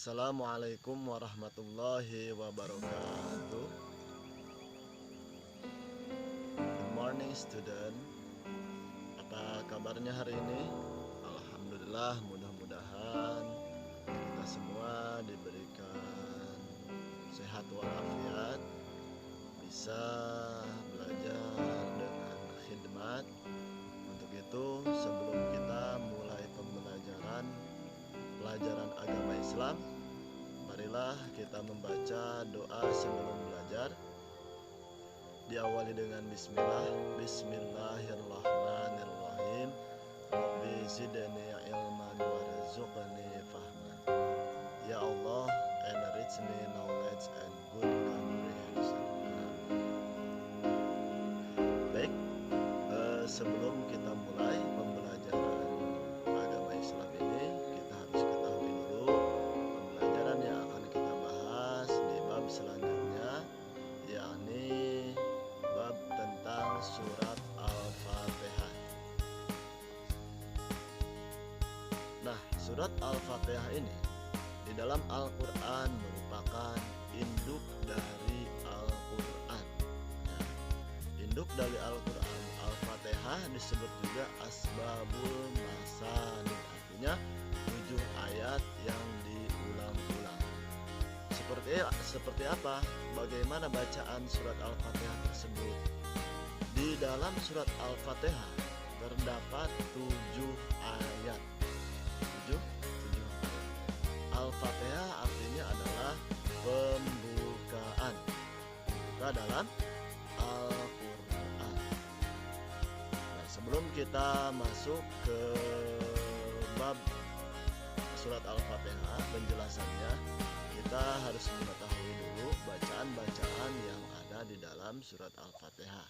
Assalamualaikum warahmatullahi wabarakatuh. Good morning student. Apa kabarnya hari ini? Alhamdulillah, mudah-mudahan kita semua diberikan sehat walafiat, bisa belajar dengan khidmat. Untuk itu, sebelum kita mulai pelajaran agama Islam, marilah kita membaca doa sebelum belajar. Diawali dengan bismillah. Bismillahirrahmanirrahim. Rabbi zidni ilman warzuqni fahman. Ya Allah, enrich me knowledge and good comprehension. Baik, sebelum kita mulai pembelajaran agama Islam ini, kita harus ketahui dulu pembelajaran yang akan kita bahas di bab selanjutnya, yakni bab tentang surat Al-Fatihah. Nah, surat Al-Fatihah ini di dalam Al-Quran merupakan induk dari Al-Quran. Nah, induk dari Al-Quran, Al-Fatihah disebut juga Asbabul Masani, artinya 7 ayat yang diulang-ulang. Seperti apa? Bagaimana bacaan surat Al-Fatihah tersebut? Di dalam surat Al-Fatihah terdapat 7 ayat. 7 ayat. Al-Fatihah artinya adalah pembukaan. Pembuka dalam Al-Quran. Nah, sebelum kita masuk ke bab surat Al-Fatihah, penjelasannya, kita harus mengetahui dulu bacaan-bacaan yang ada di dalam surat Al-Fatihah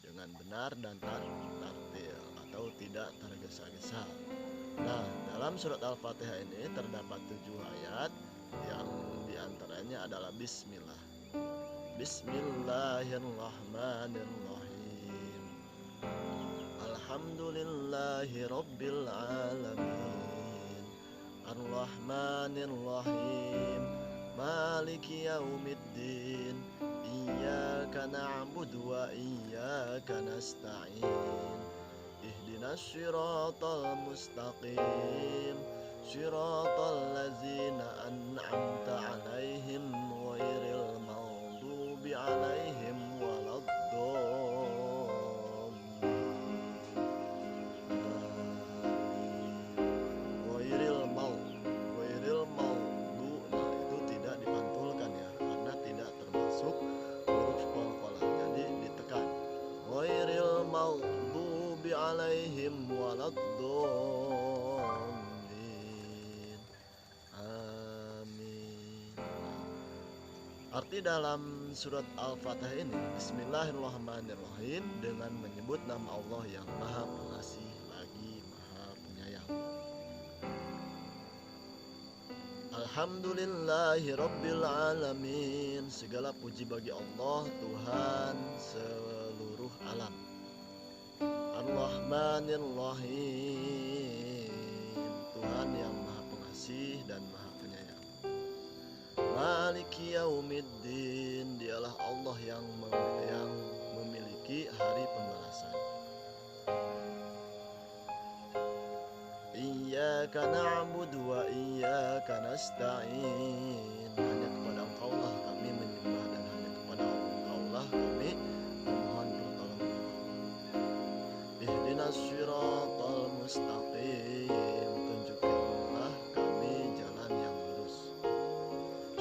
dengan benar dan tartil atau tidak tergesa-gesa. Nah, dalam surat Al-Fatihah ini terdapat 7 ayat yang diantaranya adalah Bismillah. Bismillahirrahmanirrahim. Alhamdulillahi rabbil alamin. Ar-Rahmanir-Rahim. Maliki yaumiddin. Iyyaka na'budu wa iyyaka nasta'in. Ihdinas siratal mustaqim. Siratal ladzina an'amta 'alaihim ghairil maghdubi 'alaihim waladdallin. Ghairil maghdu, nah itu tidak dipantulkan ya, karena tidak termasuk huruf qalqalah, jadi ditekan. Ghairil maghdubi 'alaihim waladdallin. Amin. Arti dalam surat Al-Fatihah ini, Bismillahirrahmanirrahim, dengan menyebut nama Allah yang Maha Pengasih lagi Maha Penyayang. Alhamdulillahi rabbil alamin. Segala puji bagi Allah, Tuhan seluruh alam. Ar-Rahmanir-Rahim, Tuhan yang Maha Pengasih dan Maha Penyayang. Maliki yaumiddin, dialah Allah yang memiliki hari pembalasan. Iyyaka na'budu wa iyyaka nasta'in, hanya kepada Engkaulah kami menyembah dan hanya kepada Engkaulah kami memohon pertolongan. Ihdinas siratal mustaqim, tunjukkanlah kami jalan yang lurus.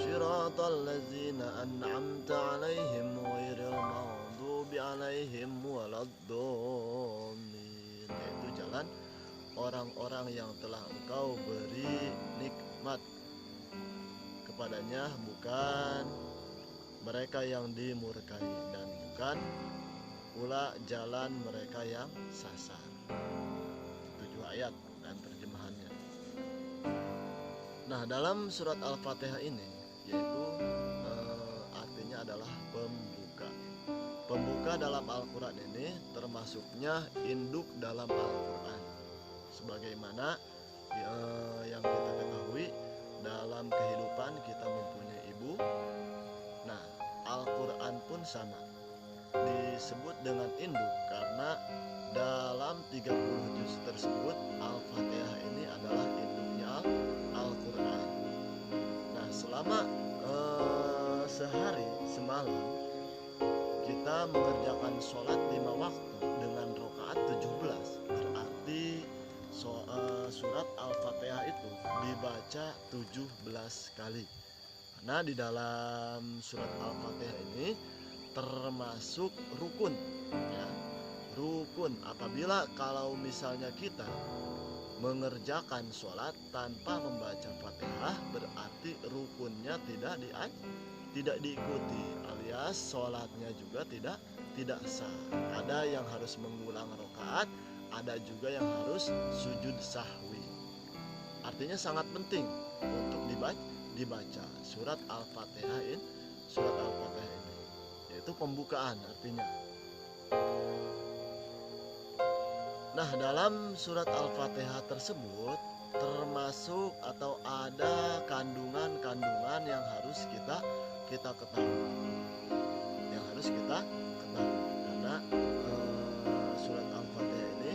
Siratal ladzina an'amta 'alaihim ghairil maghdubi 'alaihim waladdallin, yaitu jalan orang-orang yang telah Engkau beri nikmat kepadanya, bukan mereka yang dimurkai, dan bukan pula jalan mereka yang sasar. 7 ayat dan terjemahannya. Nah, dalam surat Al-Fatihah ini, yaitu artinya adalah pembuka. Pembuka dalam Al-Quran ini termasuknya induk dalam Al-Quran. Sebagaimana yang kita ketahui, dalam kehidupan pun sama, disebut dengan induk karena dalam 30 juz tersebut Al-Fatihah ini adalah induknya Al-Quran. Nah, selama sehari semalam kita mengerjakan sholat 5 waktu dengan rakaat 17, berarti surat Al-Fatihah itu dibaca 17 kali. Karena di dalam surat Al-Fatihah ini termasuk rukun, ya. Rukun, apabila kalau misalnya kita mengerjakan sholat tanpa membaca Fatihah, berarti rukunnya tidak diikuti, alias sholatnya juga tidak sah. Ada yang harus mengulang rakaat, ada juga yang harus sujud sahwi. Artinya sangat penting untuk dibaca surat Al-Fatihah ini, yaitu pembukaan artinya. Nah, dalam surat Al-Fatihah tersebut termasuk atau ada kandungan-kandungan yang harus kita ketahui. Karena surat Al-Fatihah ini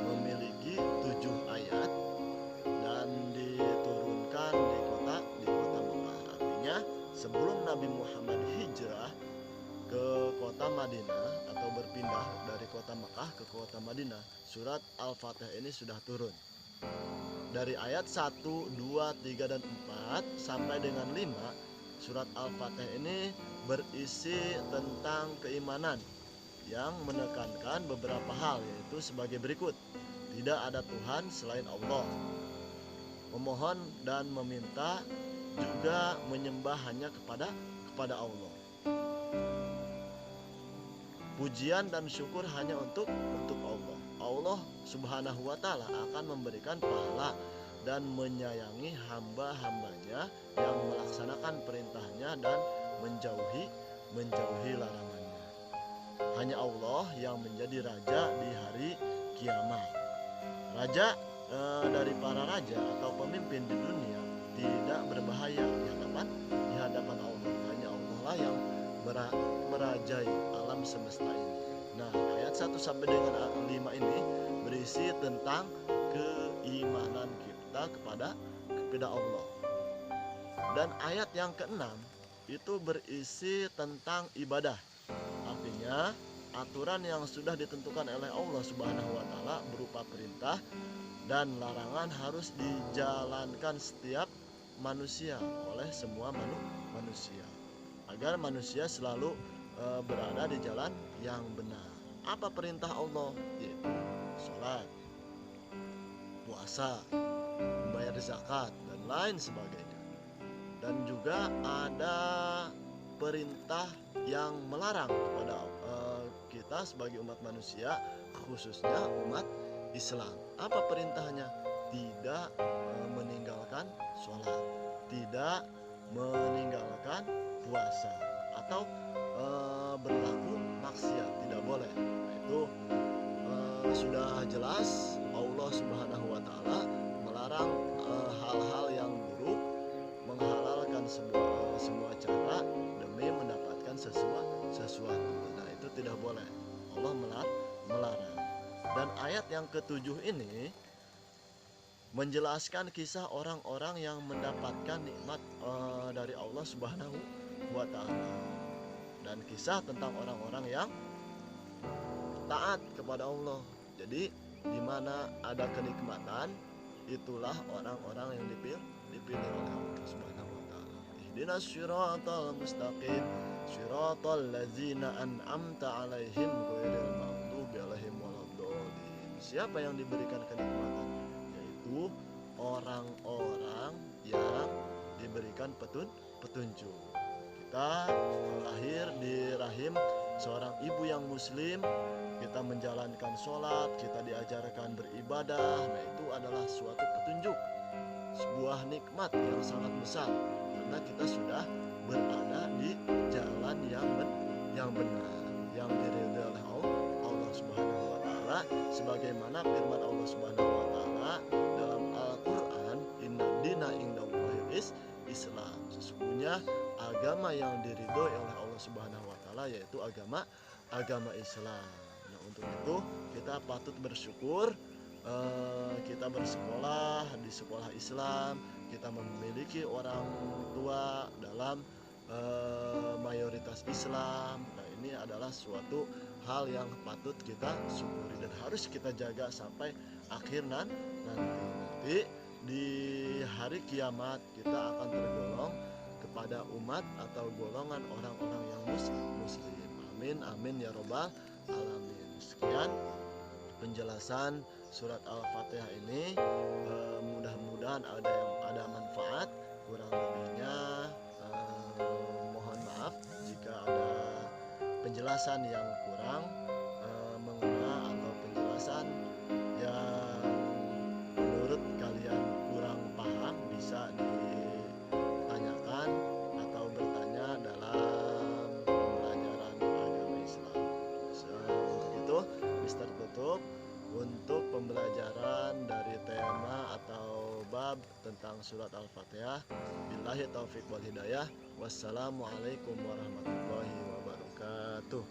memiliki 7 ayat dan diturunkan di kota Mekah. Artinya sebelum Nabi Muhammad hijrah ke kota Madinah atau berpindah dari kota Mekah ke kota Madinah, surat Al-Fatihah ini sudah turun. Dari ayat 1, 2, 3, dan 4 sampai dengan 5, surat Al-Fatihah ini berisi tentang keimanan yang menekankan beberapa hal, yaitu sebagai berikut: tidak ada Tuhan selain Allah, memohon dan meminta juga menyembah hanya kepada Allah, pujian dan syukur hanya untuk Allah. Allah Subhanahu wa Ta'ala akan memberikan pahala dan menyayangi hamba-hambanya yang melaksanakan perintahnya dan menjauhi larangannya. Hanya Allah yang menjadi raja di hari kiamat. Raja dari para raja atau pemimpin di dunia tidak berbahaya di hadapan Allah. Hanya Allah lah yang merajai alam semesta ini. Nah, ayat 1 sampai dengan 5 ini berisi tentang keimanan kita kepada Allah. Dan ayat yang ke-6 itu berisi tentang ibadah. Artinya aturan yang sudah ditentukan oleh Allah Subhanahu wa Ta'ala berupa perintah dan larangan harus dijalankan setiap manusia oleh semua manusia, agar manusia selalu berada di jalan yang benar. Apa perintah Allah? Yaitu sholat, puasa, membayar zakat, dan lain sebagainya. Dan juga ada perintah yang melarang kepada kita sebagai umat manusia, khususnya umat Islam. Apa perintahnya? Tidak meninggalkan sholat, tidak meninggalkan puasa, atau berlaku maksiat, tidak boleh. Itu sudah jelas Allah Subhanahu wa Ta'ala melarang hal-hal yang buruk, menghalalkan semua cara demi mendapatkan sesuatu. Nah, itu tidak boleh. Allah melarang. Dan ayat yang ke-7 ini menjelaskan kisah orang-orang yang mendapatkan nikmat dari Allah Subhanahu wa Ta'ala, dan kisah tentang orang-orang yang taat kepada Allah. Jadi di mana ada kenikmatan, itulah orang-orang yang dipilih oleh Allah Subhanahu wa Ta'ala. Ihdinas syiratal mustaqim, syiratal ladzina an'amta 'alaihim ghairil maghdubi 'alaihim waladdallin. Siapa yang diberikan kenikmatan? Yaitu orang-orang yang diberikan petunjuk. Kita lahir di rahim seorang ibu yang muslim, kita menjalankan sholat, kita diajarkan beribadah. Nah, itu adalah suatu petunjuk, sebuah nikmat yang sangat besar, karena kita sudah berada di jalan yang benar, yang diridhoi oleh Allah Subhanahu wa Ta'ala, sebagaimana firman Allah Subhanahu wa Ta'ala dalam Al-Qur'an, inna dina indallahil Islam. Sesungguhnya agama yang diridhoi oleh Allah Subhanahu wa taala, yaitu agama Islam. Nah, untuk itu kita patut bersyukur kita bersekolah di sekolah Islam, kita memiliki orang tua dalam mayoritas Islam. Nah, ini adalah suatu hal yang patut kita syukuri dan harus kita jaga sampai akhir nanti di hari kiamat kita akan tergolong kepada umat atau golongan orang-orang yang muslim. Amin amin ya robbal alamin. Sekian penjelasan surat Al-Fatihah ini, mudah-mudahan ada manfaat. Kurang lebihnya mohon maaf jika ada penjelasan yang kurang mengena atau penjelasan yang menurut kalian kurang paham, bisa ditanyakan atau bertanya dalam pembelajaran agama Islam. Untuk itu Mister tutup untuk pembelajaran dari tema atau bab tentang surat Al-Fatihah. Billahi taufiq wal hidayah. Wassalamualaikum warahmatullahi wabarakatuh.